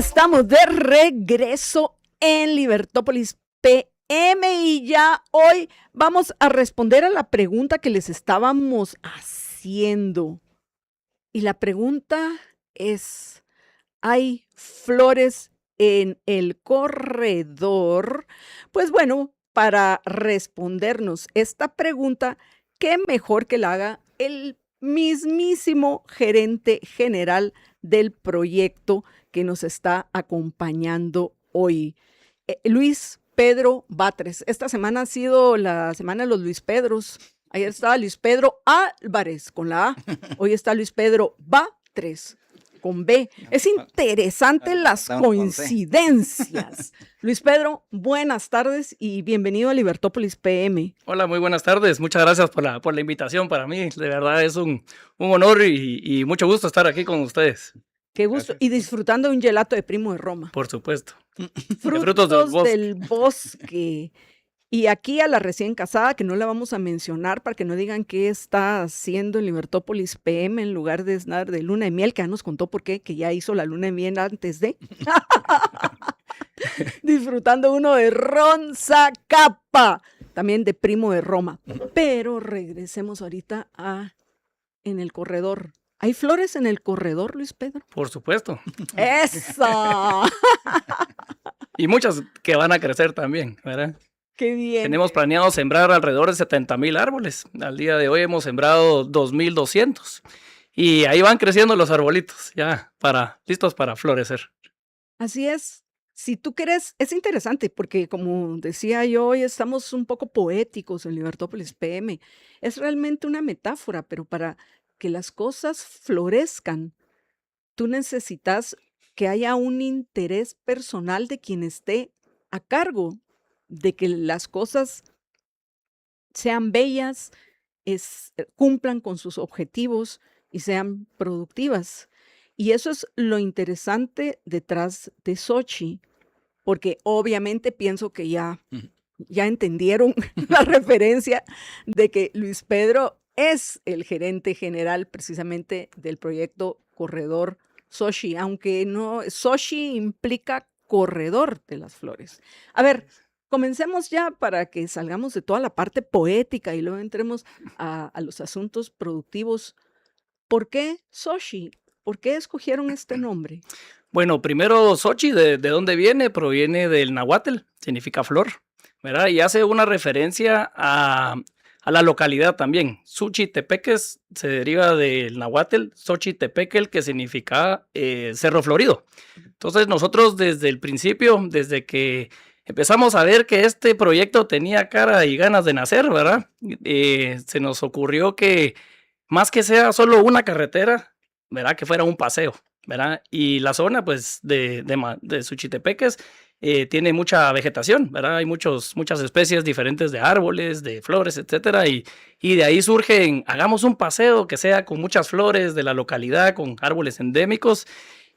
estamos de regreso en Libertópolis PM y ya hoy vamos a responder a la pregunta que les estábamos haciendo. Y la pregunta es, ¿hay flores en el corredor? Pues bueno, para respondernos esta pregunta, qué mejor que la haga el mismísimo gerente general del proyecto que nos está acompañando hoy, Luis Pedro Batres. Esta semana ha sido la semana de los Luis Pedros. Ayer estaba Luis Pedro Álvarez con la A, hoy está Luis Pedro Batres con B. Es interesante las coincidencias. Luis Pedro, buenas tardes y bienvenido a Libertópolis PM. Hola, muy buenas tardes. Muchas gracias por la invitación. Para mí, de verdad, es un honor y mucho gusto estar aquí con ustedes. Qué gusto. Gracias. Y disfrutando de un gelato de Primo de Roma. Por supuesto. Frutos del bosque. Y aquí a la recién casada, que no la vamos a mencionar para que no digan qué está haciendo en Libertópolis PM en lugar de estar de luna de miel, que ya nos contó por qué, que ya hizo la luna de miel antes de. Disfrutando uno de Ron Zacapa, también de Primo de Roma. Pero regresemos ahorita en el corredor. ¿Hay flores en el corredor, Luis Pedro? Por supuesto. ¡Eso! Y muchas que van a crecer también, ¿verdad? ¡Qué bien! Tenemos planeado sembrar alrededor de 70,000 árboles. Al día de hoy hemos sembrado 2,200. Y ahí van creciendo los arbolitos, ya listos para florecer. Así es. Si tú quieres, es interesante porque como decía yo, hoy estamos un poco poéticos en Libertópolis PM. Es realmente una metáfora, pero para que las cosas florezcan, tú necesitas que haya un interés personal de quien esté a cargo de que las cosas sean bellas, cumplan con sus objetivos y sean productivas. Y eso es lo interesante detrás de Xochitl, porque obviamente pienso que ya entendieron la referencia de que Luis Pedro es el gerente general precisamente del proyecto Corredor Xochitl, aunque no, Xochitl implica corredor de las flores. A ver, comencemos ya para que salgamos de toda la parte poética y luego entremos a los asuntos productivos. ¿Por qué Xochitl? ¿Por qué escogieron este nombre? Bueno, primero Xochitl, ¿de dónde viene? Proviene del náhuatl, significa flor, ¿verdad? Y hace una referencia a la localidad también. Xochitepeques se deriva del náhuatl, Xochitepequel, que significa Cerro Florido. Entonces nosotros desde el principio, desde que empezamos a ver que este proyecto tenía cara y ganas de nacer, ¿verdad? Se nos ocurrió que más que sea solo una carretera, ¿verdad? Que fuera un paseo, ¿verdad? Y la zona, pues, de Xochitepeques tiene mucha vegetación, ¿verdad? Hay muchas especies diferentes de árboles, de flores, etcétera, y de ahí surgen, hagamos un paseo que sea con muchas flores de la localidad, con árboles endémicos,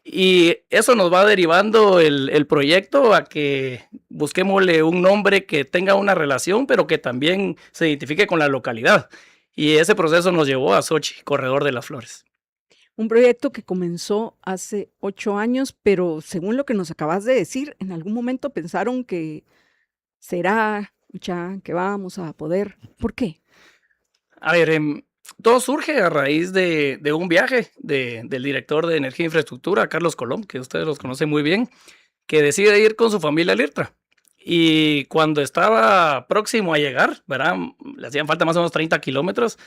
y eso nos va derivando el proyecto a que busquémosle un nombre que tenga una relación, pero que también se identifique con la localidad. Y ese proceso nos llevó a Xochitl, Corredor de las Flores. Un proyecto que comenzó hace 8 años, pero según lo que nos acabas de decir, en algún momento pensaron que será, ya que vamos a poder. ¿Por qué? A ver, todo surge a raíz de un viaje del director de Energía e Infraestructura, Carlos Colom, que ustedes los conocen muy bien, que decide ir con su familia al IRTRA. Y cuando estaba próximo a llegar, ¿verdad? Le hacían falta más o menos 30 kilómetros,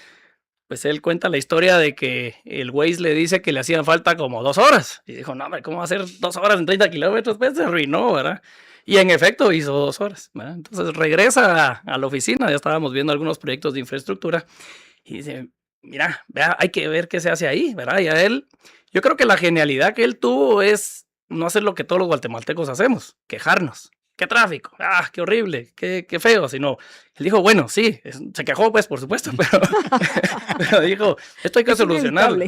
pues él cuenta la historia de que el Waze le dice que le hacían falta como 2 horas. Y dijo, no, hombre, ¿cómo va a ser 2 horas en 30 kilómetros? Pues se arruinó, ¿verdad? Y en efecto hizo 2 horas, ¿verdad? Entonces regresa a la oficina, ya estábamos viendo algunos proyectos de infraestructura, y dice, mira, vea, hay que ver qué se hace ahí, ¿verdad? Y a él, yo creo que la genialidad que él tuvo es no hacer lo que todos los guatemaltecos hacemos, quejarnos. ¡Qué tráfico! ¡Ah, qué horrible! ¡Qué feo! Sino, él dijo, bueno, sí, se quejó, pues, por supuesto, pero dijo, esto hay que solucionarlo.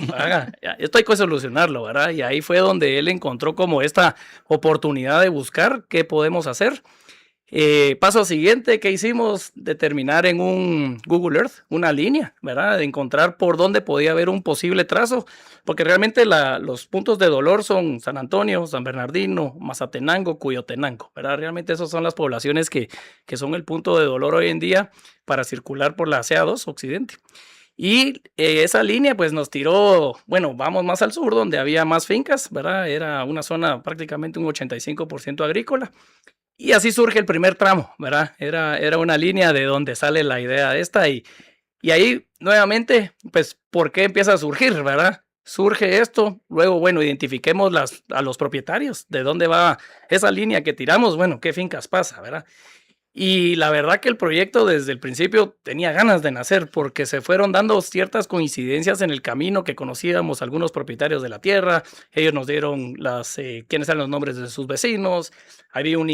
Esto hay que solucionarlo, ¿verdad? Y ahí fue donde él encontró como esta oportunidad de buscar qué podemos hacer. Paso siguiente que hicimos, determinar en un Google Earth una línea, ¿verdad? De encontrar por dónde podía haber un posible trazo, porque realmente los puntos de dolor son San Antonio, San Bernardino, Mazatenango, Cuyotenango, ¿verdad? Realmente esas son las poblaciones que son el punto de dolor hoy en día para circular por la CA2 Occidente. Y esa línea pues nos tiró, bueno, vamos más al sur donde había más fincas, ¿verdad? Era una zona prácticamente un 85% agrícola. Y así surge el primer tramo, ¿verdad? Era una línea de donde sale la idea de esta y ahí nuevamente, pues, ¿por qué empieza a surgir, verdad? Surge esto, luego, bueno, identifiquemos a los propietarios, de dónde va esa línea que tiramos, bueno, qué fincas pasa, ¿verdad? Y la verdad que el proyecto desde el principio tenía ganas de nacer porque se fueron dando ciertas coincidencias en el camino que conocíamos algunos propietarios de la tierra, ellos nos dieron quiénes eran los nombres de sus vecinos, había hay un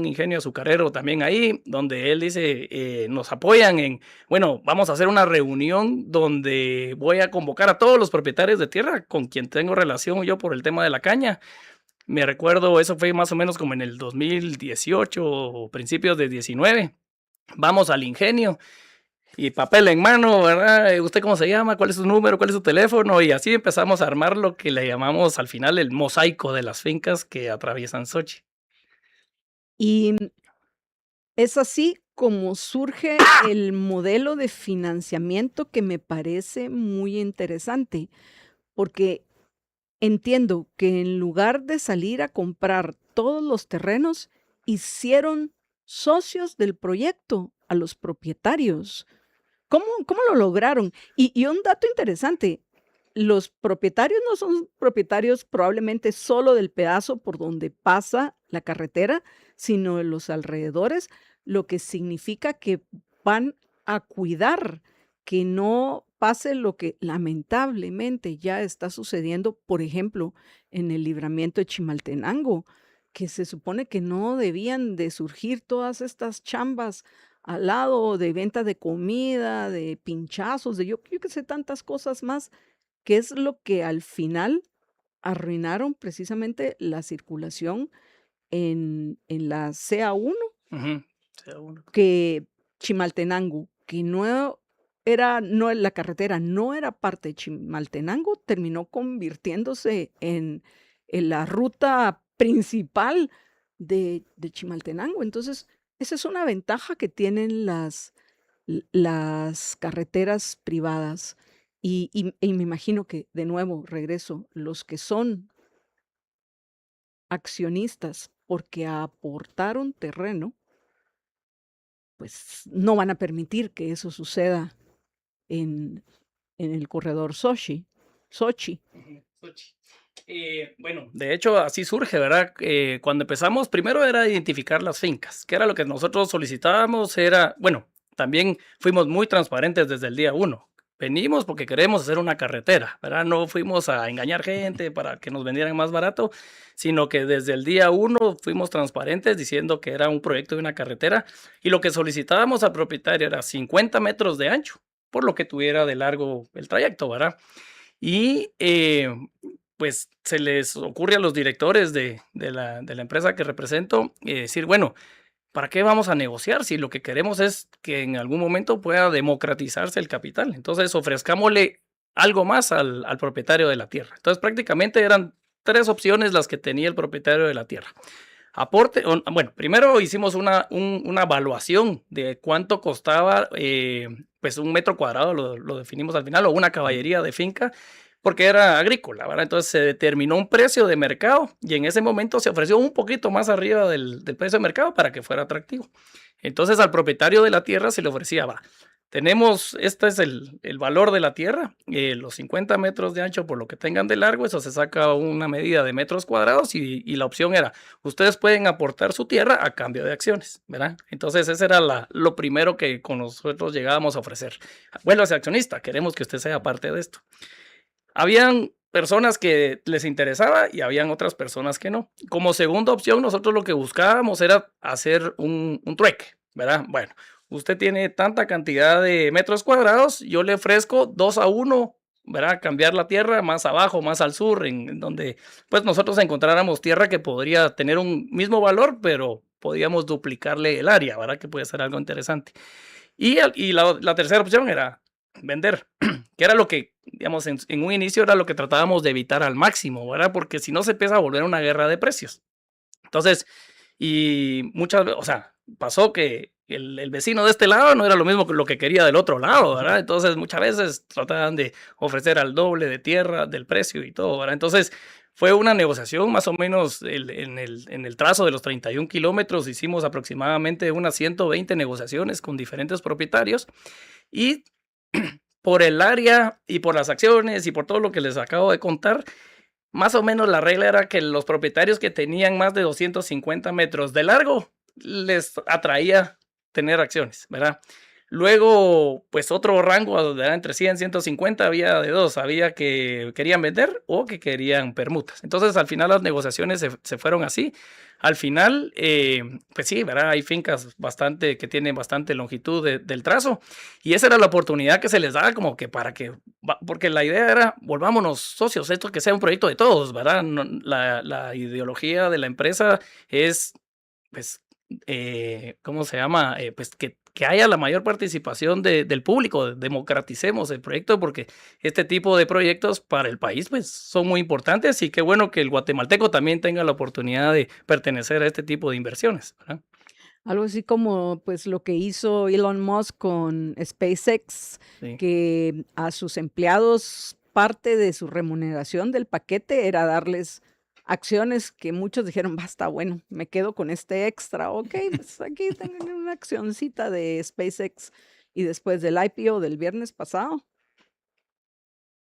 ingenio azucarero también ahí, donde él dice, nos apoyan bueno, vamos a hacer una reunión donde voy a convocar a todos los propietarios de tierra con quien tengo relación yo por el tema de la caña. Me recuerdo, eso fue más o menos como en el 2018 o principios de 19. Vamos al ingenio y papel en mano, ¿verdad? ¿Usted cómo se llama? ¿Cuál es su número? ¿Cuál es su teléfono? Y así empezamos a armar lo que le llamamos al final el mosaico de las fincas que atraviesan Sochi. Y es así como surge el modelo de financiamiento que me parece muy interesante, porque entiendo que en lugar de salir a comprar todos los terrenos, hicieron socios del proyecto a los propietarios. ¿Cómo lo lograron? Y un dato interesante, los propietarios no son propietarios probablemente solo del pedazo por donde pasa la carretera, sino de los alrededores, lo que significa que van a cuidar que no pase lo que lamentablemente ya está sucediendo, por ejemplo, en el libramiento de Chimaltenango, que se supone que no debían de surgir todas estas chambas al lado de venta de comida, de pinchazos, de yo qué sé, tantas cosas más, que es lo que al final arruinaron precisamente la circulación en la CA1, Ujú, sea uno. que Chimaltenango, que no, la carretera no era parte de Chimaltenango, terminó convirtiéndose en la ruta principal de Chimaltenango. Entonces, esa es una ventaja que tienen las carreteras privadas. Y me imagino que, de nuevo, regreso, los que son accionistas porque aportaron terreno, pues no van a permitir que eso suceda en, en el corredor Sochi. Ujú, Sochi. Bueno, de hecho así surge, ¿verdad? Cuando empezamos, primero era identificar las fincas, que era lo que nosotros solicitábamos, bueno, también fuimos muy transparentes desde el día uno. Venimos porque queremos hacer una carretera, ¿verdad? No fuimos a engañar gente para que nos vendieran más barato, sino que desde el día uno fuimos transparentes diciendo que era un proyecto de una carretera y lo que solicitábamos al propietario era 50 metros de ancho, por lo que tuviera de largo el trayecto, ¿verdad? Y pues se les ocurre a los directores de la empresa que represento decir, bueno, ¿para qué vamos a negociar si lo que queremos es que en algún momento pueda democratizarse el capital? Entonces ofrezcámosle algo más al propietario de la tierra. Entonces prácticamente eran tres opciones las que tenía el propietario de la tierra. Bueno, primero hicimos una evaluación de cuánto costaba, pues un metro cuadrado, lo definimos al final, o una caballería de finca, porque era agrícola, ¿verdad? Entonces se determinó un precio de mercado y en ese momento se ofreció un poquito más arriba del precio de mercado para que fuera atractivo. Entonces al propietario de la tierra se le ofrecía, va, este es el valor de la tierra, los 50 metros de ancho por lo que tengan de largo, eso se saca una medida de metros cuadrados y la opción era, ustedes pueden aportar su tierra a cambio de acciones, ¿verdad? Entonces ese era lo primero que con nosotros llegábamos a ofrecer. Vuelva accionista, queremos que usted sea parte de esto. Habían personas que les interesaba y habían otras personas que no. Como segunda opción, nosotros lo que buscábamos era hacer un trueque, ¿verdad? Bueno, usted tiene tanta cantidad de metros cuadrados, yo le ofrezco 2-1, ¿verdad? Cambiar la tierra más abajo, más al sur, en donde pues nosotros encontráramos tierra que podría tener un mismo valor, pero podíamos duplicarle el área, ¿verdad? Que puede ser algo interesante. Y la tercera opción era vender, que era lo que, digamos, en un inicio era lo que tratábamos de evitar al máximo, ¿verdad? Porque si no se empieza a volver una guerra de precios. Entonces, y muchas veces, o sea, pasó que el vecino de este lado no era lo mismo que lo que quería del otro lado, ¿verdad? Entonces, muchas veces trataban de ofrecer al doble de tierra, del precio y todo, ¿verdad? Entonces, fue una negociación más o menos en el trazo de los 31 kilómetros, hicimos aproximadamente unas 120 negociaciones con diferentes propietarios y por el área y por las acciones y por todo lo que les acabo de contar, más o menos la regla era que los propietarios que tenían más de 250 metros de largo les atraía tener acciones, ¿verdad? Luego, pues otro rango, ¿verdad? Entre 100 y 150 había de dos, había que querían vender o que querían permutas. Entonces, al final las negociaciones se fueron así. Al final, pues sí, ¿verdad? Hay fincas bastante que tienen bastante longitud del trazo y esa era la oportunidad que se les daba como que para que, porque la idea era, volvámonos socios, esto que sea un proyecto de todos, ¿verdad? La ideología de la empresa es, pues, ¿cómo se llama? Pues que haya la mayor participación del público, democraticemos el proyecto, porque este tipo de proyectos para el país pues, son muy importantes y qué bueno que el guatemalteco también tenga la oportunidad de pertenecer a este tipo de inversiones, ¿verdad? Algo así como, pues, lo que hizo Elon Musk con SpaceX, Sí. que a sus empleados parte de su remuneración del paquete era darles acciones que muchos dijeron: "Basta, bueno, me quedo con este extra, okey, pues aquí tengan una accioncita de SpaceX", y después del IPO del viernes pasado,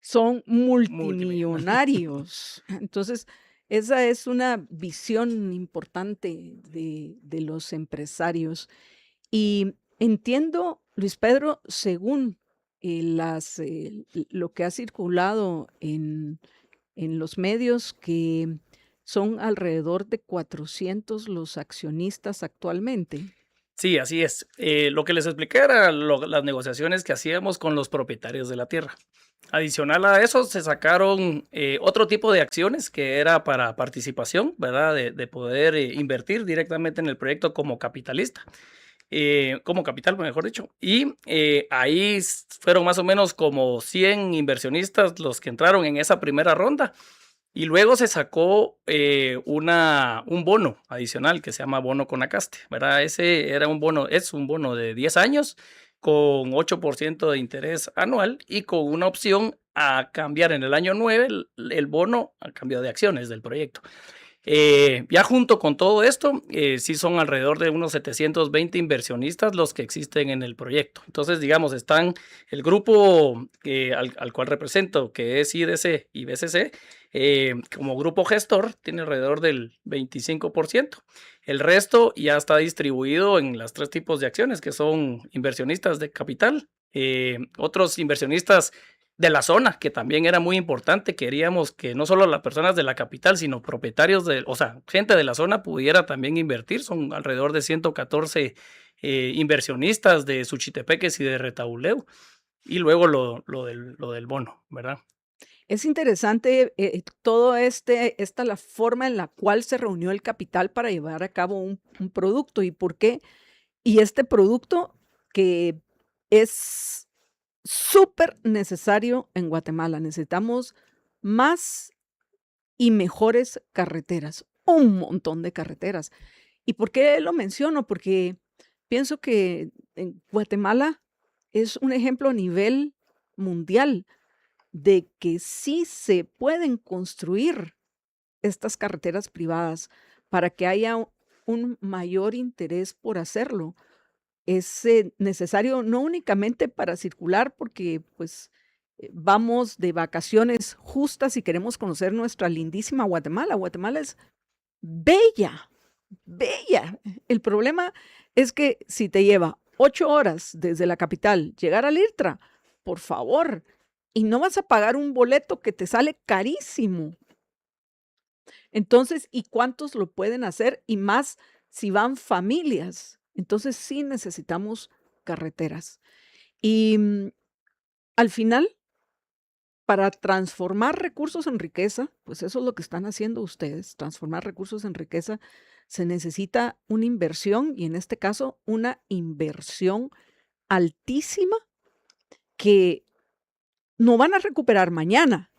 son Multimillonario. multimillonarios. Entonces, esa es una visión importante de los empresarios. Y entiendo, Luis Pedro, según lo que ha circulado en los medios, que son alrededor de 400 los accionistas actualmente. Sí, así es. Lo que les expliqué era las negociaciones que hacíamos con los propietarios de la tierra. Adicional a eso, se sacaron otro tipo de acciones que era para participación, ¿verdad? De poder invertir directamente en el proyecto como capitalista, como capital, mejor dicho. Y ahí fueron más o menos como 100 inversionistas los que entraron en esa primera ronda. Y luego se sacó un bono adicional que se llama bono Conacaste, ¿verdad? Ese era un bono, es un bono de 10 años con 8% de interés anual y con una opción a cambiar en el año 9 el bono a cambio de acciones del proyecto. Ya junto con todo esto, sí son alrededor de unos 720 inversionistas los que existen en el proyecto. Entonces, digamos, están el grupo al cual represento, que es IDC y BCC, como grupo gestor, tiene alrededor del 25%. El resto ya está distribuido en las tres tipos de acciones, que son inversionistas de capital, otros inversionistas de la zona, que también era muy importante. Queríamos que no solo las personas de la capital, sino propietarios o sea, gente de la zona pudiera también invertir. Son alrededor de 114 inversionistas de Suchitepeques y de Retauleu. Y luego lo del bono, ¿verdad? Es interesante, todo esta la forma en la cual se reunió el capital para llevar a cabo un producto, ¿y por qué? Y este producto que es súper necesario en Guatemala. Necesitamos más y mejores carreteras, un montón de carreteras. ¿Y por qué lo menciono? Porque pienso que en Guatemala es un ejemplo a nivel mundial de que sí se pueden construir estas carreteras privadas para que haya un mayor interés por hacerlo. Es necesario no únicamente para circular, porque pues vamos de vacaciones justas y queremos conocer nuestra lindísima Guatemala. Guatemala es bella, bella. El problema es que si te lleva 8 horas desde la capital llegar a Lirtra, por favor, y no vas a pagar un boleto que te sale carísimo. Entonces, ¿y cuántos lo pueden hacer? Y más si van familias. Entonces, sí necesitamos carreteras. Y al final, para transformar recursos en riqueza, pues eso es lo que están haciendo ustedes, transformar recursos en riqueza, se necesita una inversión y en este caso una inversión altísima que no van a recuperar mañana,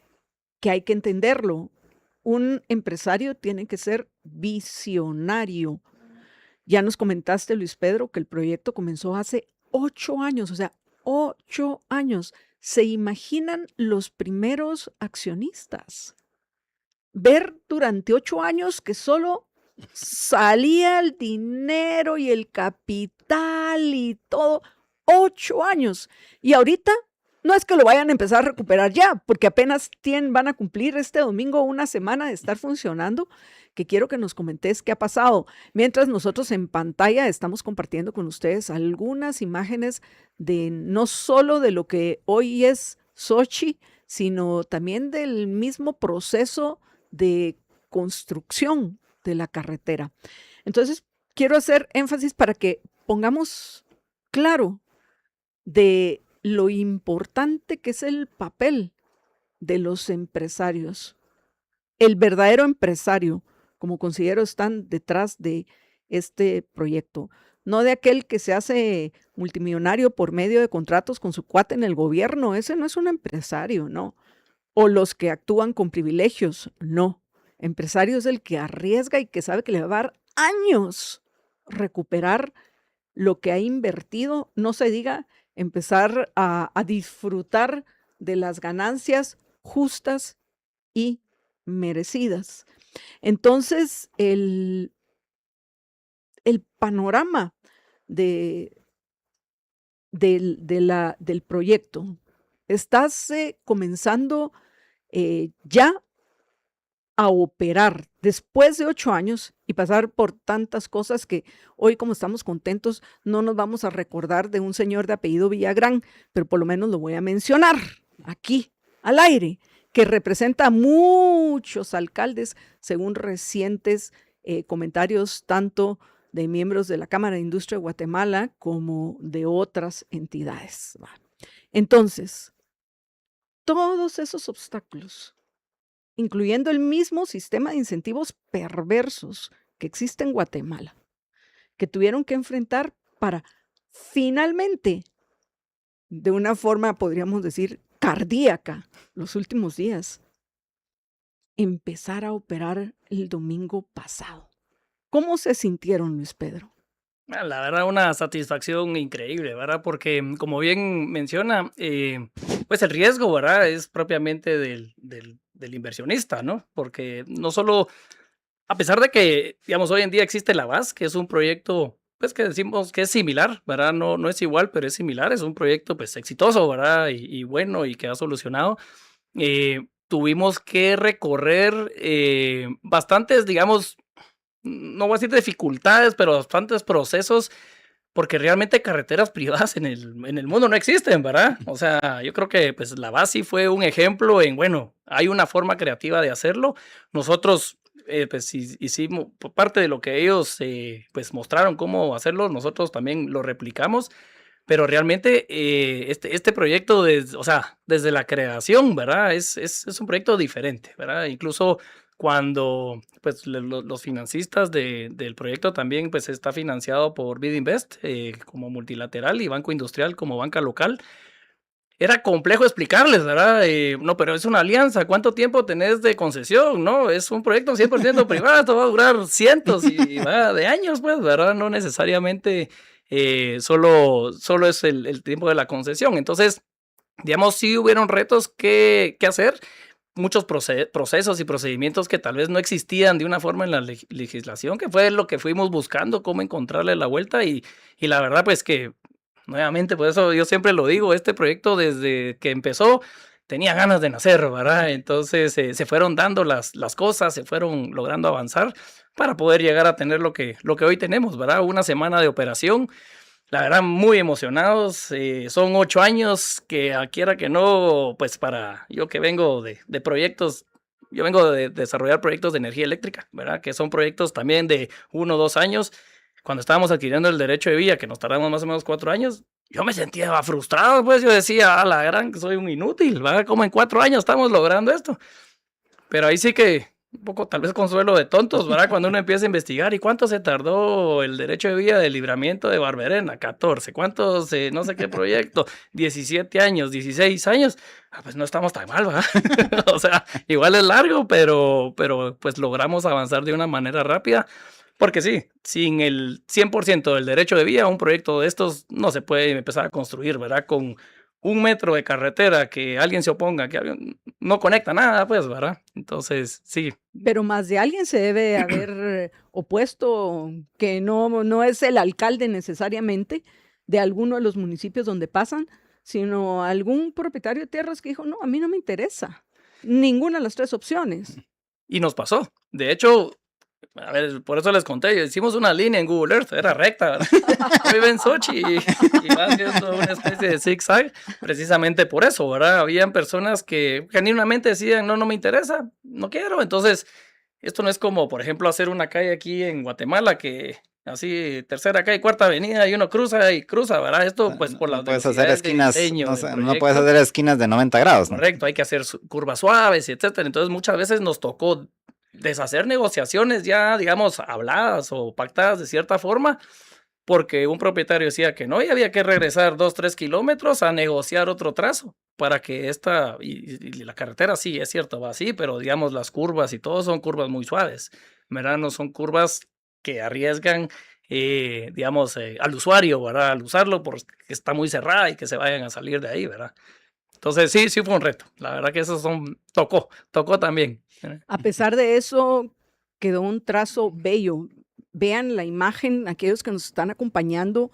que hay que entenderlo. Un empresario tiene que ser visionario. Ya nos comentaste, Luis Pedro, que el proyecto comenzó hace 8 años, o sea, 8 años. ¿Se imaginan los primeros accionistas? Ver durante 8 años que solo salía el dinero y el capital y todo. 8 años. Y ahorita no es que lo vayan a empezar a recuperar ya, porque apenas van a cumplir este domingo una semana de estar funcionando, que quiero que nos comentes qué ha pasado. Mientras nosotros en pantalla estamos compartiendo con ustedes algunas imágenes de no solo de lo que hoy es Sochi, sino también del mismo proceso de construcción de la carretera. Entonces, quiero hacer énfasis para que pongamos claro de lo importante que es el papel de los empresarios. El verdadero empresario, como considero, están detrás de este proyecto. No de aquel que se hace multimillonario por medio de contratos con su cuate en el gobierno. Ese no es un empresario, no. O los que actúan con privilegios, no. Empresario es el que arriesga y que sabe que le va a dar años recuperar lo que ha invertido, no se diga empezar a disfrutar de las ganancias justas y merecidas. Entonces, el panorama del proyecto está comenzando ya a operar después de 8 años y pasar por tantas cosas que hoy, como estamos contentos, no nos vamos a recordar de un señor de apellido Villagrán, pero por lo menos lo voy a mencionar aquí al aire, que representa a muchos alcaldes, según recientes comentarios tanto de miembros de la Cámara de Industria de Guatemala como de otras entidades. Entonces, todos esos obstáculos, incluyendo el mismo sistema de incentivos perversos que existe en Guatemala, que tuvieron que enfrentar para finalmente, de una forma, podríamos decir, cardíaca, los últimos días, empezar a operar el domingo pasado. ¿Cómo se sintieron, Luis Pedro? La verdad, una satisfacción increíble, ¿verdad? Porque, como bien menciona, pues el riesgo, ¿verdad? Es propiamente del inversionista, ¿no? Porque no solo, a pesar de que, digamos, hoy en día existe la VAS, que es un proyecto, pues que decimos que es similar, ¿verdad? No es igual, pero es similar, es un proyecto, pues, exitoso, ¿verdad? Y bueno, y que ha solucionado. Tuvimos que recorrer bastantes, digamos, no voy a decir dificultades, pero bastantes procesos, porque realmente carreteras privadas en el mundo no existen, ¿verdad? O sea, yo creo que pues la BASI fue un ejemplo en, bueno, hay una forma creativa de hacerlo. Nosotros pues hicimos parte de lo que ellos pues mostraron cómo hacerlo, nosotros también lo replicamos, pero realmente este proyecto, o sea, desde la creación, ¿verdad? Es un proyecto diferente, ¿verdad? Incluso cuando pues los financistas del proyecto también pues está financiado por BidInvest como multilateral y Banco Industrial como banca local. Era complejo explicarles, ¿verdad? No, pero es una alianza. ¿Cuánto tiempo tenés de concesión? No, es un proyecto 100% privado, va a durar cientos de años, pues, ¿verdad? No necesariamente solo es el tiempo de la concesión. Entonces, digamos, sí hubieron retos que hacer, muchos procesos y procedimientos que tal vez no existían de una forma en la legislación, que fue lo que fuimos buscando, cómo encontrarle la vuelta y la verdad, pues que nuevamente, por eso yo siempre lo digo, este proyecto desde que empezó tenía ganas de nacer, ¿verdad? Entonces se fueron dando las cosas, se fueron logrando avanzar para poder llegar a tener lo que hoy tenemos, ¿verdad? Una semana de operación, la verdad, muy emocionados. Son 8 años que, quiera que no, pues para yo que vengo de proyectos, yo vengo de desarrollar proyectos de energía eléctrica, ¿verdad? Que son proyectos también de 1 o 2 años. Cuando estábamos adquiriendo el derecho de vía, que nos tardamos más o menos 4 años, yo me sentía frustrado, pues yo decía, la gran, que soy un inútil, ¿verdad? Como en 4 años estamos logrando esto. Pero ahí sí que un poco tal vez consuelo de tontos, ¿verdad? Cuando uno empieza a investigar, ¿y cuánto se tardó el derecho de vía de libramiento de Barberena? 14. ¿Cuántos, no sé qué proyecto? 17 años, 16 años. Pues no estamos tan mal, ¿verdad? O sea, igual es largo, pero pues logramos avanzar de una manera rápida. Porque sí, sin el 100% del derecho de vía, un proyecto de estos no se puede empezar a construir, ¿verdad? Con 1 metro de carretera que alguien se oponga, que alguien no conecta nada, pues, ¿verdad? Entonces, sí. Pero más de alguien se debe haber opuesto, que no es el alcalde necesariamente de alguno de los municipios donde pasan, sino algún propietario de tierras que dijo, no, a mí no me interesa ninguna de las 3 opciones. Y nos pasó. De hecho, a ver, por eso les conté, hicimos una línea en Google Earth, era recta, ¿verdad? Vive en Sochi y va haciendo una especie de zigzag, precisamente por eso, ¿verdad? Habían personas que genuinamente decían, no, no me interesa, no quiero. Entonces, esto no es como, por ejemplo, hacer una calle aquí en Guatemala que así, tercera calle, cuarta avenida, y uno cruza y cruza, ¿verdad? Esto, pues, por No las puedes hacer necesidades de esquinas, diseño no, del no puedes proyecto. hacer esquinas de 90 grados, ¿no? Correcto, hay que hacer curvas suaves, y etcétera. Entonces, muchas veces nos tocó deshacer negociaciones ya, digamos, habladas o pactadas de cierta forma, porque un propietario decía que no, y había que regresar 2, 3 kilómetros a negociar otro trazo para que y la carretera sí, es cierto, va así, pero digamos las curvas y todo son curvas muy suaves, ¿verdad? No son curvas que arriesgan, digamos, al usuario, ¿verdad? Al usarlo porque está muy cerrada y que se vayan a salir de ahí, ¿verdad? Entonces sí fue un reto. La verdad que tocó también. A pesar de eso, quedó un trazo bello. Vean la imagen, aquellos que nos están acompañando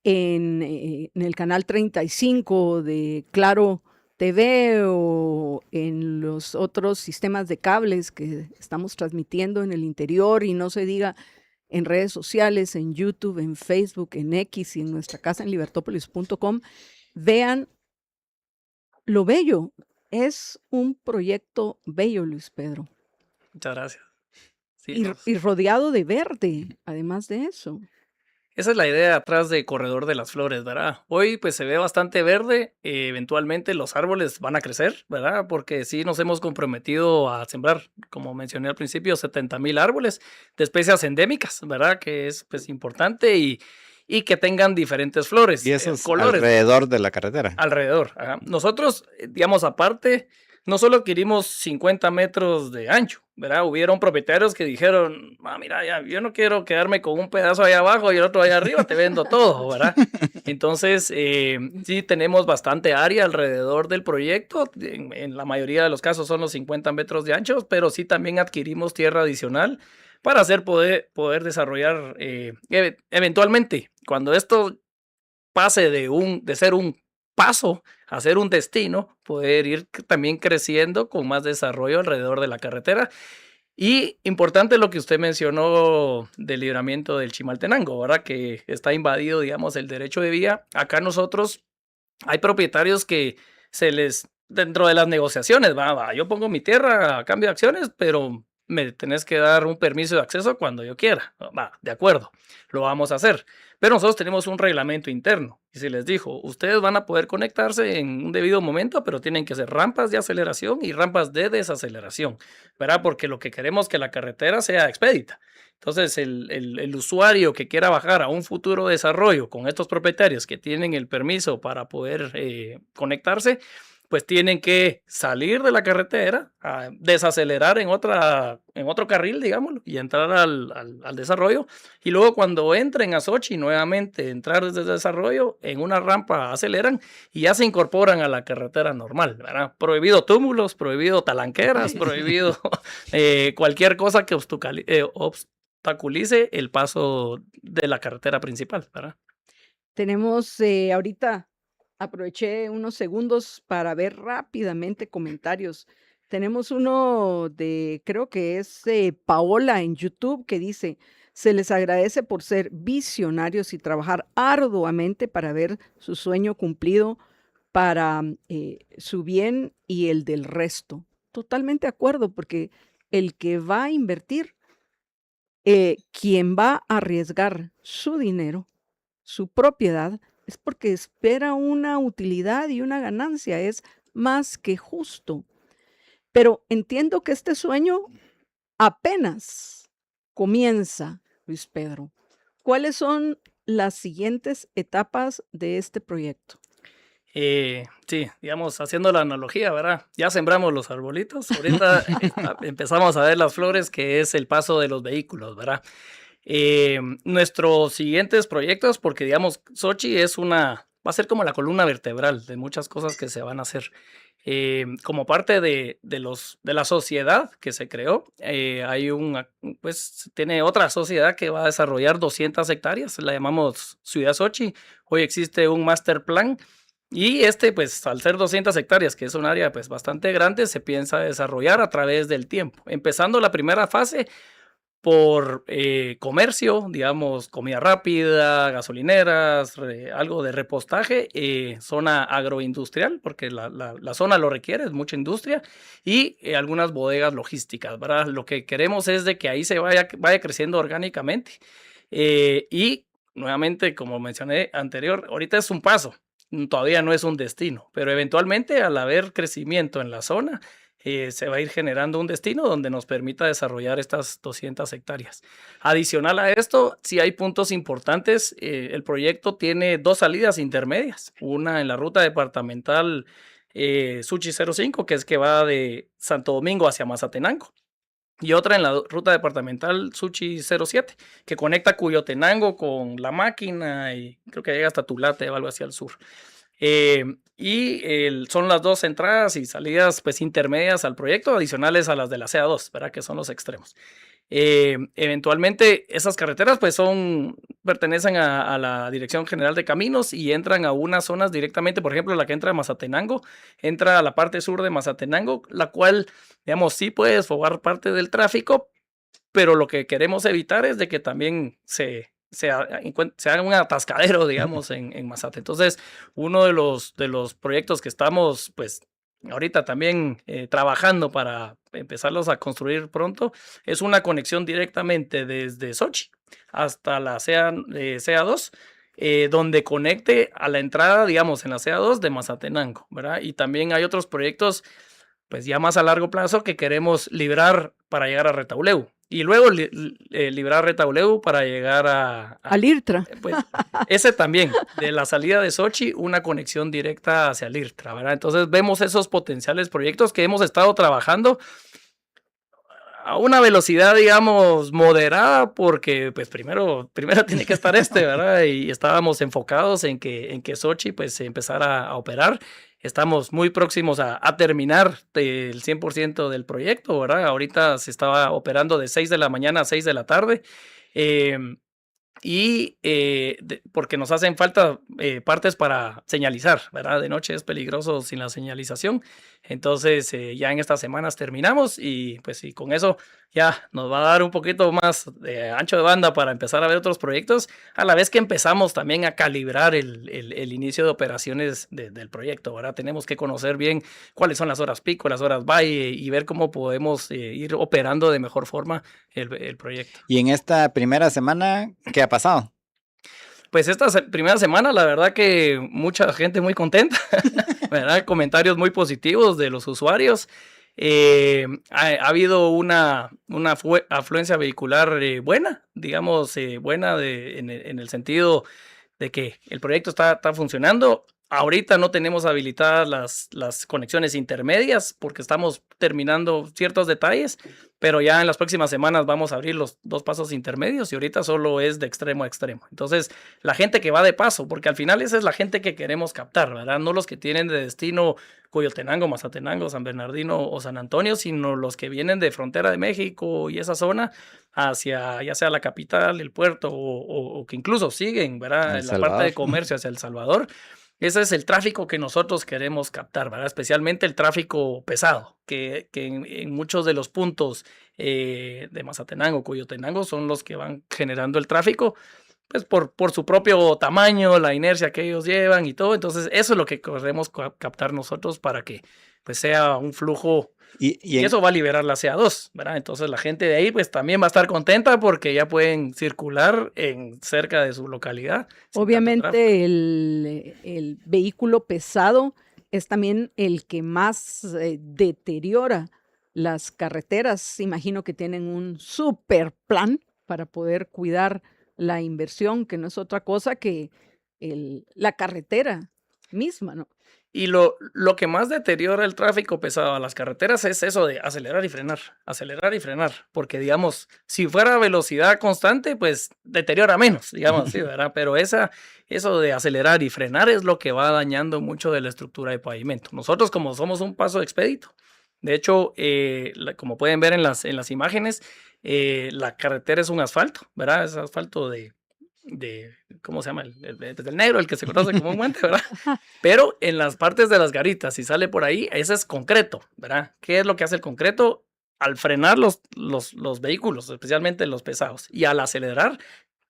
en el canal 35 de Claro TV o en los otros sistemas de cables que estamos transmitiendo en el interior y no se diga en redes sociales, en YouTube, en Facebook, en X y en nuestra casa en libertópolis.com. Vean lo bello. Es un proyecto bello, Luis Pedro. Muchas gracias. Sí, Y rodeado de verde, además de eso. esa es la idea atrás de Corredor de las Flores, ¿verdad? Hoy pues se ve bastante verde, eventualmente los árboles van a crecer, ¿verdad? Porque sí nos hemos comprometido a sembrar, como mencioné al principio, 70,000 árboles de especies endémicas, ¿verdad? Que es pues importante y que tengan diferentes flores, Y eso es colores. alrededor de la carretera. Alrededor. Ajá. Nosotros, digamos, aparte, no solo adquirimos 50 metros de ancho, ¿verdad? Hubieron propietarios que dijeron, mira, ya, yo no quiero quedarme con un pedazo allá abajo y el otro allá arriba, te vendo todo, ¿verdad? Entonces, sí tenemos bastante área alrededor del proyecto. En la mayoría de los casos son los 50 metros de ancho, pero sí también adquirimos tierra adicional para poder desarrollar eventualmente, cuando esto pase de ser un paso a ser un destino, poder ir también creciendo con más desarrollo alrededor de la carretera. Y importante lo que usted mencionó del libramiento del Chimaltenango, ¿verdad? Que está invadido, digamos, el derecho de vía. Acá nosotros hay propietarios que dentro de las negociaciones, yo pongo mi tierra a cambio de acciones, pero me tenés que dar un permiso de acceso cuando yo quiera. Va, de acuerdo, lo vamos a hacer. Pero nosotros tenemos un reglamento interno y se les dijo, ustedes van a poder conectarse en un debido momento, pero tienen que ser rampas de aceleración y rampas de desaceleración, ¿verdad? Porque lo que queremos es que la carretera sea expedita. Entonces, el usuario que quiera bajar a un futuro desarrollo con estos propietarios que tienen el permiso para poder conectarse, pues tienen que salir de la carretera, a desacelerar en otro carril, digámoslo, y entrar al desarrollo. Y luego cuando entren a Sochi, nuevamente entrar desde el desarrollo, en una rampa aceleran y ya se incorporan a la carretera normal, ¿verdad? Prohibido túmulos, prohibido talanqueras, prohibido cualquier cosa que obstaculice el paso de la carretera principal, ¿verdad? Tenemos ahorita, aproveché unos segundos para ver rápidamente comentarios. Tenemos uno de, creo que es Paola en YouTube, que dice, se les agradece por ser visionarios y trabajar arduamente para ver su sueño cumplido para su bien y el del resto. Totalmente de acuerdo, porque el que va a invertir, quien va a arriesgar su dinero, su propiedad, es porque espera una utilidad y una ganancia, es más que justo. Pero entiendo que este sueño apenas comienza, Luis Pedro. ¿Cuáles son las siguientes etapas de este proyecto? Sí, digamos, haciendo la analogía, ¿verdad? Ya sembramos los arbolitos, ahorita empezamos a ver las flores, que es el paso de los vehículos, ¿verdad? Nuestros siguientes proyectos, porque digamos, Sochi va a ser como la columna vertebral de muchas cosas que se van a hacer. Como parte de la sociedad que se creó, tiene otra sociedad que va a desarrollar 200 hectáreas, la llamamos Ciudad Sochi. Hoy existe un master plan y pues al ser 200 hectáreas, que es un área pues bastante grande, se piensa desarrollar a través del tiempo. Empezando la primera fase por comercio, digamos, comida rápida, gasolineras, algo de repostaje, zona agroindustrial, porque la zona lo requiere, es mucha industria, y algunas bodegas logísticas, ¿verdad? Lo que queremos es de que ahí se vaya creciendo orgánicamente. Y nuevamente, como mencioné anterior, ahorita es un paso, todavía no es un destino, pero eventualmente al haber crecimiento en la zona, se va a ir generando un destino donde nos permita desarrollar estas 200 hectáreas. Adicional a esto, sí hay puntos importantes. El proyecto tiene 2 salidas intermedias, una en la ruta departamental Suchi 05, que es que va de Santo Domingo hacia Mazatenango, y otra en la ruta departamental Suchi 07, que conecta Cuyotenango con La Máquina y creo que llega hasta Tulate o algo hacia el sur. Son las 2 entradas y salidas pues intermedias al proyecto, adicionales a las de la CA2, ¿verdad? Que son los extremos. Eventualmente esas carreteras pues pertenecen a la Dirección General de Caminos y entran a unas zonas directamente. Por ejemplo, la que entra a Mazatenango, entra a la parte sur de Mazatenango, la cual, digamos, sí puede desfogar parte del tráfico, pero lo que queremos evitar es de que también se haga un atascadero, digamos, en Mazate. Entonces, uno de los proyectos que estamos, pues, ahorita también trabajando para empezarlos a construir pronto, es una conexión directamente desde Sochi hasta la CA2, donde conecte a la entrada, digamos, en la CA2 de Mazatenango, ¿verdad? Y también hay otros proyectos, pues, ya más a largo plazo que queremos librar para llegar a Retauleu. Y luego librar Retauleu para llegar al IRTRA. Pues ese también, de la salida de Sochi, una conexión directa hacia el IRTRA, ¿verdad? Entonces vemos esos potenciales proyectos que hemos estado trabajando a una velocidad, digamos, moderada, porque pues primero tiene que estar ¿verdad? Y estábamos enfocados en que Sochi pues empezara a operar. Estamos muy próximos a terminar el 100% del proyecto, ¿verdad? Ahorita se estaba operando de 6 de la mañana a 6 de la tarde. Porque nos hacen falta partes para señalizar, ¿verdad? De noche es peligroso sin la señalización. Entonces, ya en estas semanas terminamos y pues sí, con eso ya nos va a dar un poquito más de ancho de banda para empezar a ver otros proyectos, a la vez que empezamos también a calibrar el inicio de operaciones del proyecto, ¿verdad? Tenemos que conocer bien cuáles son las horas pico, las horas valle y ver cómo podemos ir operando de mejor forma el proyecto. Y en esta primera semana, ¿qué ha pasado? Pues esta primera semana, la verdad que mucha gente muy contenta, ¿verdad? Comentarios muy positivos de los usuarios. Ha habido una afluencia vehicular buena, digamos, buena en el sentido de que el proyecto está funcionando. Ahorita no tenemos habilitadas las conexiones intermedias porque estamos terminando ciertos detalles, pero ya en las próximas semanas vamos a abrir los 2 pasos intermedios y ahorita solo es de extremo a extremo. Entonces, la gente que va de paso, porque al final esa es la gente que queremos captar, ¿verdad? No los que tienen de destino Coyotenango, Mazatenango, San Bernardino o San Antonio, sino los que vienen de frontera de México y esa zona hacia ya sea la capital, el puerto o que incluso siguen, ¿verdad? En la parte de comercio hacia El Salvador. Ese es el tráfico que nosotros queremos captar, ¿verdad? Especialmente el tráfico pesado, que en muchos de los puntos de Mazatenango, Coyotenango, son los que van generando el tráfico, pues por su propio tamaño, la inercia que ellos llevan y todo. Entonces, eso es lo que queremos captar nosotros para que pues sea un flujo. Y eso va a liberar la CA2, ¿verdad? Entonces la gente de ahí pues también va a estar contenta porque ya pueden circular cerca de su localidad. Obviamente el vehículo pesado es también el que más deteriora Las carreteras, imagino que tienen un super plan para poder cuidar la inversión, que no es otra cosa que la carretera misma, ¿no? Y lo que más deteriora el tráfico pesado a las carreteras es eso de acelerar y frenar, porque digamos, si fuera velocidad constante, pues deteriora menos, digamos así, ¿verdad? Pero eso de acelerar y frenar es lo que va dañando mucho de la estructura de pavimento. Nosotros como somos un paso expedito, de hecho, como pueden ver en las imágenes, la carretera es un asfalto, ¿verdad? Es asfalto ¿cómo se llama? Del negro, el que se conoce comúnmente, ¿verdad? Pero en las partes de las garitas, si sale por ahí, ese es concreto, ¿verdad? ¿Qué es lo que hace el concreto? Al frenar los vehículos, especialmente los pesados, y al acelerar,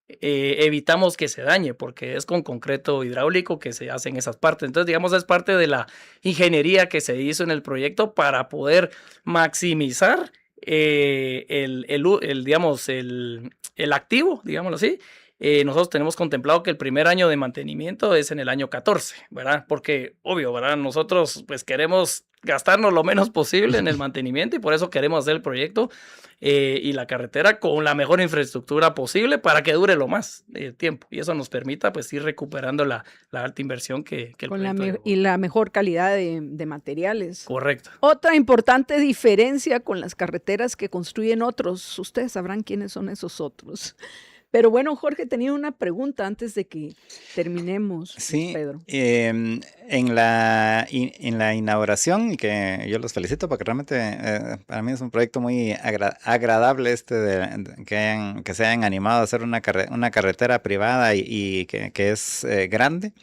evitamos que se dañe, porque es con concreto hidráulico que se hacen esas partes. Entonces, digamos, es parte de la ingeniería que se hizo en el proyecto para poder maximizar digamos, el activo, digámoslo así. Nosotros tenemos contemplado que el primer año de mantenimiento es en el año 14, ¿verdad? Porque, obvio, ¿verdad? Nosotros pues queremos gastarnos lo menos posible en el mantenimiento y por eso queremos hacer el proyecto y la carretera con la mejor infraestructura posible para que dure lo más tiempo y eso nos permita pues ir recuperando la alta inversión que el proyecto y la mejor calidad de materiales. Correcto. Otra importante diferencia con las carreteras que construyen otros, ustedes sabrán quiénes son esos otros. Pero bueno, Jorge, tenía una pregunta antes de que terminemos, Sí, Pedro. en la inauguración, y que yo los felicito porque realmente para mí es un proyecto muy agradable que se hayan animado a hacer una carretera privada y que es grande.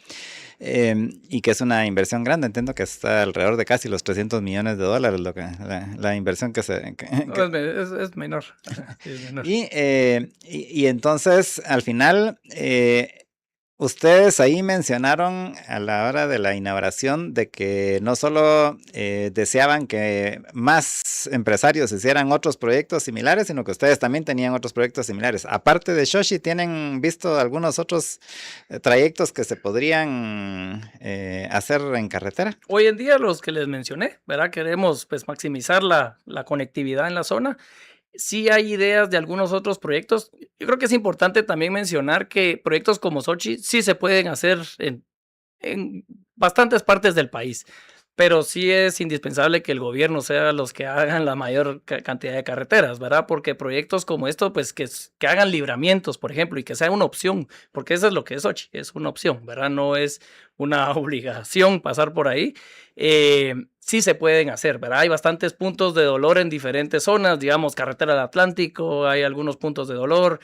Y que es una inversión grande, entiendo que está alrededor de casi los $300 millones, la inversión que se... No, es menor. Sí, es menor. Y entonces, al final, ustedes ahí mencionaron a la hora de la inauguración de que no solo deseaban que más empresarios hicieran otros proyectos similares, sino que ustedes también tenían otros proyectos similares. Aparte de Xochitl, ¿tienen visto algunos otros trayectos que se podrían hacer en carretera? Hoy en día los que les mencioné, ¿verdad? Queremos pues maximizar la conectividad en la zona. Sí hay ideas de algunos otros proyectos. Yo creo que es importante también mencionar que proyectos como Xochitl sí se pueden hacer en bastantes partes del país, pero sí es indispensable que el gobierno sea los que hagan la mayor cantidad de carreteras, ¿verdad? Porque proyectos como esto, pues que hagan libramientos, por ejemplo, y que sea una opción, porque eso es lo que es Xochitl, es una opción, ¿verdad? No es una obligación pasar por ahí. Sí se pueden hacer, ¿verdad? Hay bastantes puntos de dolor en diferentes zonas, digamos, carretera del Atlántico, hay algunos puntos de dolor.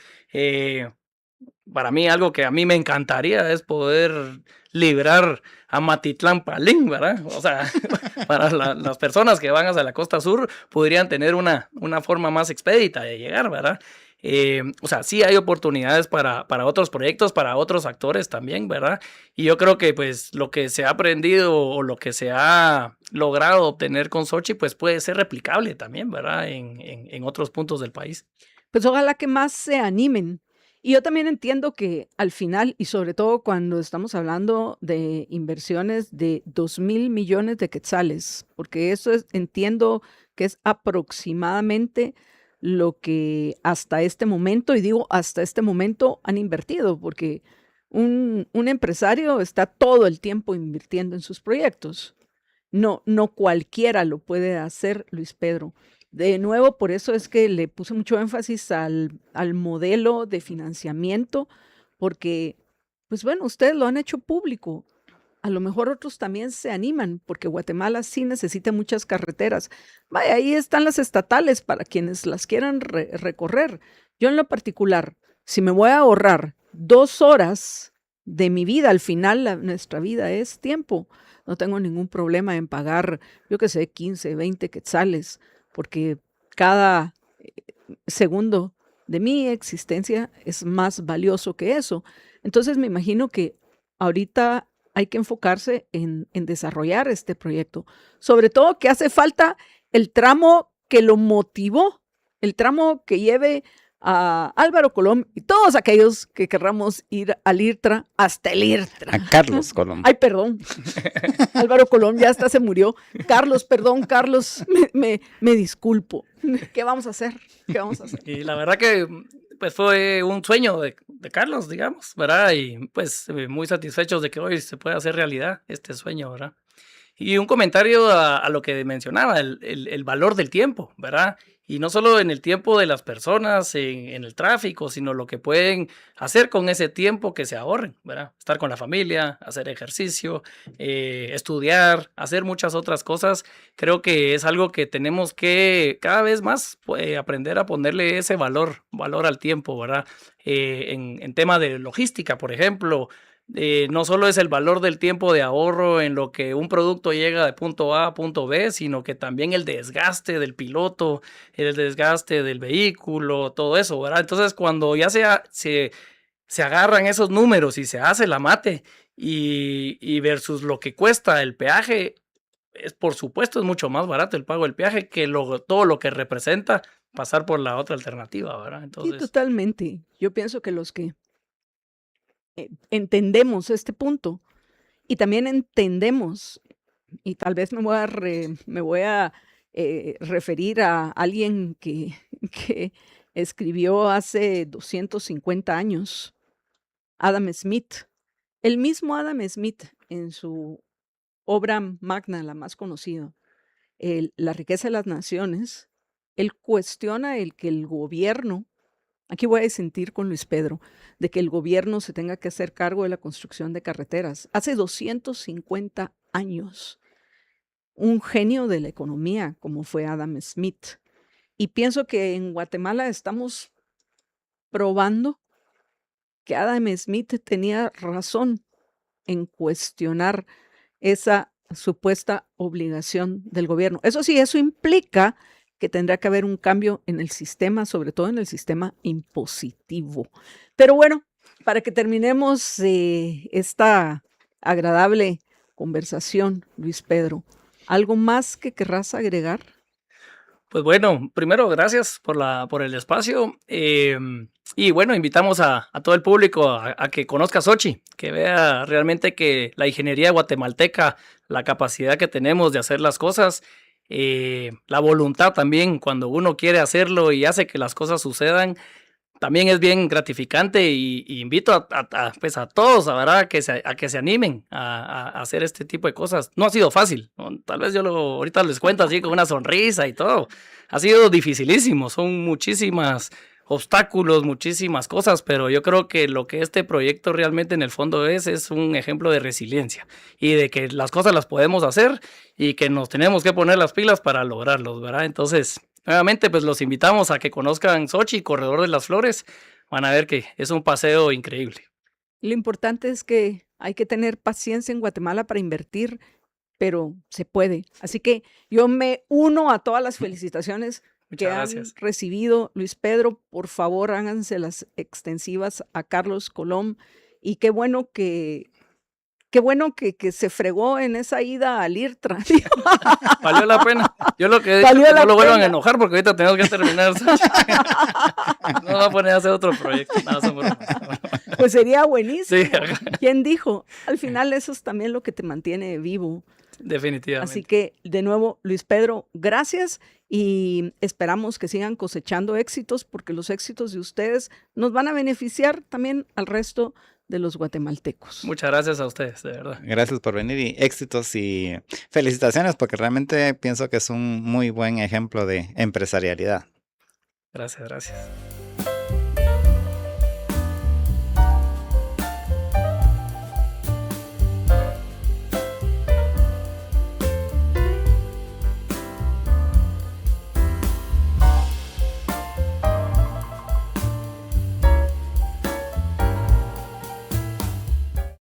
Para mí, algo que a mí me encantaría es poder librar a Matitlán Palín, ¿verdad? O sea, para las personas que van hacia la costa sur podrían tener una forma más expedita de llegar, ¿verdad? O sea, sí hay oportunidades para otros proyectos, para otros actores también, ¿verdad? Y yo creo que pues lo que se ha aprendido o lo que se ha logrado obtener con Xochitl, pues puede ser replicable también, ¿verdad? En otros puntos del país. Pues ojalá que más se animen. Y yo también entiendo que al final, y sobre todo cuando estamos hablando de inversiones de 2,000 millones de quetzales, porque eso entiendo que es aproximadamente lo que hasta este momento, y digo hasta este momento, han invertido, porque un empresario está todo el tiempo invirtiendo en sus proyectos. No cualquiera lo puede hacer, Luis Pedro. De nuevo, por eso es que le puse mucho énfasis al modelo de financiamiento, porque, pues bueno, ustedes lo han hecho público. A lo mejor otros también se animan, porque Guatemala sí necesita muchas carreteras. Vaya, ahí están las estatales para quienes las quieran recorrer. Yo en lo particular, si me voy a ahorrar 2 horas de mi vida, al final nuestra vida es tiempo. No tengo ningún problema en pagar, yo qué sé, 15, 20 quetzales, porque cada segundo de mi existencia es más valioso que eso. Entonces me imagino que ahorita hay que enfocarse en desarrollar este proyecto. Sobre todo que hace falta el tramo que lo motivó, el tramo que lleve a Álvaro Colom y todos aquellos que querramos ir al IRTRA hasta el IRTRA. A Carlos Colom. Ay, perdón. Álvaro Colom ya hasta se murió. Carlos, perdón, Carlos, me disculpo. ¿Qué vamos a hacer? ¿Qué vamos a hacer? Y la verdad que pues fue un sueño de Carlos, digamos, ¿verdad? Y pues muy satisfechos de que hoy se pueda hacer realidad este sueño, ¿verdad? Y un comentario a lo que mencionaba, el valor del tiempo, ¿verdad? Y no solo en el tiempo de las personas, en el tráfico, sino lo que pueden hacer con ese tiempo que se ahorren, ¿verdad? Estar con la familia, hacer ejercicio, estudiar, hacer muchas otras cosas. Creo que es algo que tenemos que cada vez más aprender a ponerle ese valor al tiempo, ¿verdad? En tema de logística, por ejemplo. No solo es el valor del tiempo de ahorro en lo que un producto llega de punto A a punto B, sino que también el desgaste del piloto, el desgaste del vehículo, todo eso, ¿verdad? Entonces, cuando ya se agarran esos números y se hace la mate y versus lo que cuesta el peaje, por supuesto es mucho más barato el pago del peaje que todo lo que representa pasar por la otra alternativa, ¿verdad? Sí, Entonces, totalmente. Yo pienso que los que entendemos este punto y también entendemos, y tal vez me voy a referir a alguien que escribió hace 250 años, Adam Smith. El mismo Adam Smith, en su obra magna, la más conocida, La riqueza de las naciones, él cuestiona el que el gobierno, aquí voy a disentir con Luis Pedro, de que el gobierno se tenga que hacer cargo de la construcción de carreteras. Hace 250 años, un genio de la economía como fue Adam Smith. Y pienso que en Guatemala estamos probando que Adam Smith tenía razón en cuestionar esa supuesta obligación del gobierno. Eso sí, eso implica que tendrá que haber un cambio en el sistema, sobre todo en el sistema impositivo. Pero bueno, para que terminemos esta agradable conversación, Luis Pedro, ¿algo más que querrás agregar? pues bueno, primero gracias por el espacio. Y bueno, invitamos a todo el público a que conozca Xochi, que vea realmente que la ingeniería guatemalteca, la capacidad que tenemos de hacer las cosas, la voluntad también cuando uno quiere hacerlo y hace que las cosas sucedan, también es bien gratificante y invito pues a todos, ¿verdad? a que se animen a hacer este tipo de cosas. No ha sido fácil, ¿no? Tal vez ahorita les cuento así con una sonrisa y todo. Ha sido dificilísimo, son muchísimas obstáculos, muchísimas cosas, pero yo creo que lo que este proyecto realmente en el fondo es un ejemplo de resiliencia y de que las cosas las podemos hacer y que nos tenemos que poner las pilas para lograrlos, ¿verdad? Entonces, nuevamente, pues los invitamos a que conozcan Xochi, Corredor de las Flores. Van a ver que es un paseo increíble. Lo importante es que hay que tener paciencia en Guatemala para invertir, pero se puede. Así que yo me uno a todas las felicitaciones que han recibido. Luis Pedro, por favor, háganse las extensivas a Carlos Colom. Y qué bueno que se fregó en esa ida al IRTRA. Valió la pena. Yo lo que digo es que no lo vuelvan a enojar porque ahorita tenemos que terminar. No va a poner a hacer otro proyecto. No, pues sería buenísimo. Sí. ¿Quién dijo? Al final eso es también lo que te mantiene vivo. Definitivamente. Así que, de nuevo, Luis Pedro, gracias y esperamos que sigan cosechando éxitos porque los éxitos de ustedes nos van a beneficiar también al resto de los guatemaltecos. Muchas gracias a ustedes, de verdad. Gracias por venir y éxitos y felicitaciones porque realmente pienso que es un muy buen ejemplo de empresarialidad. Gracias.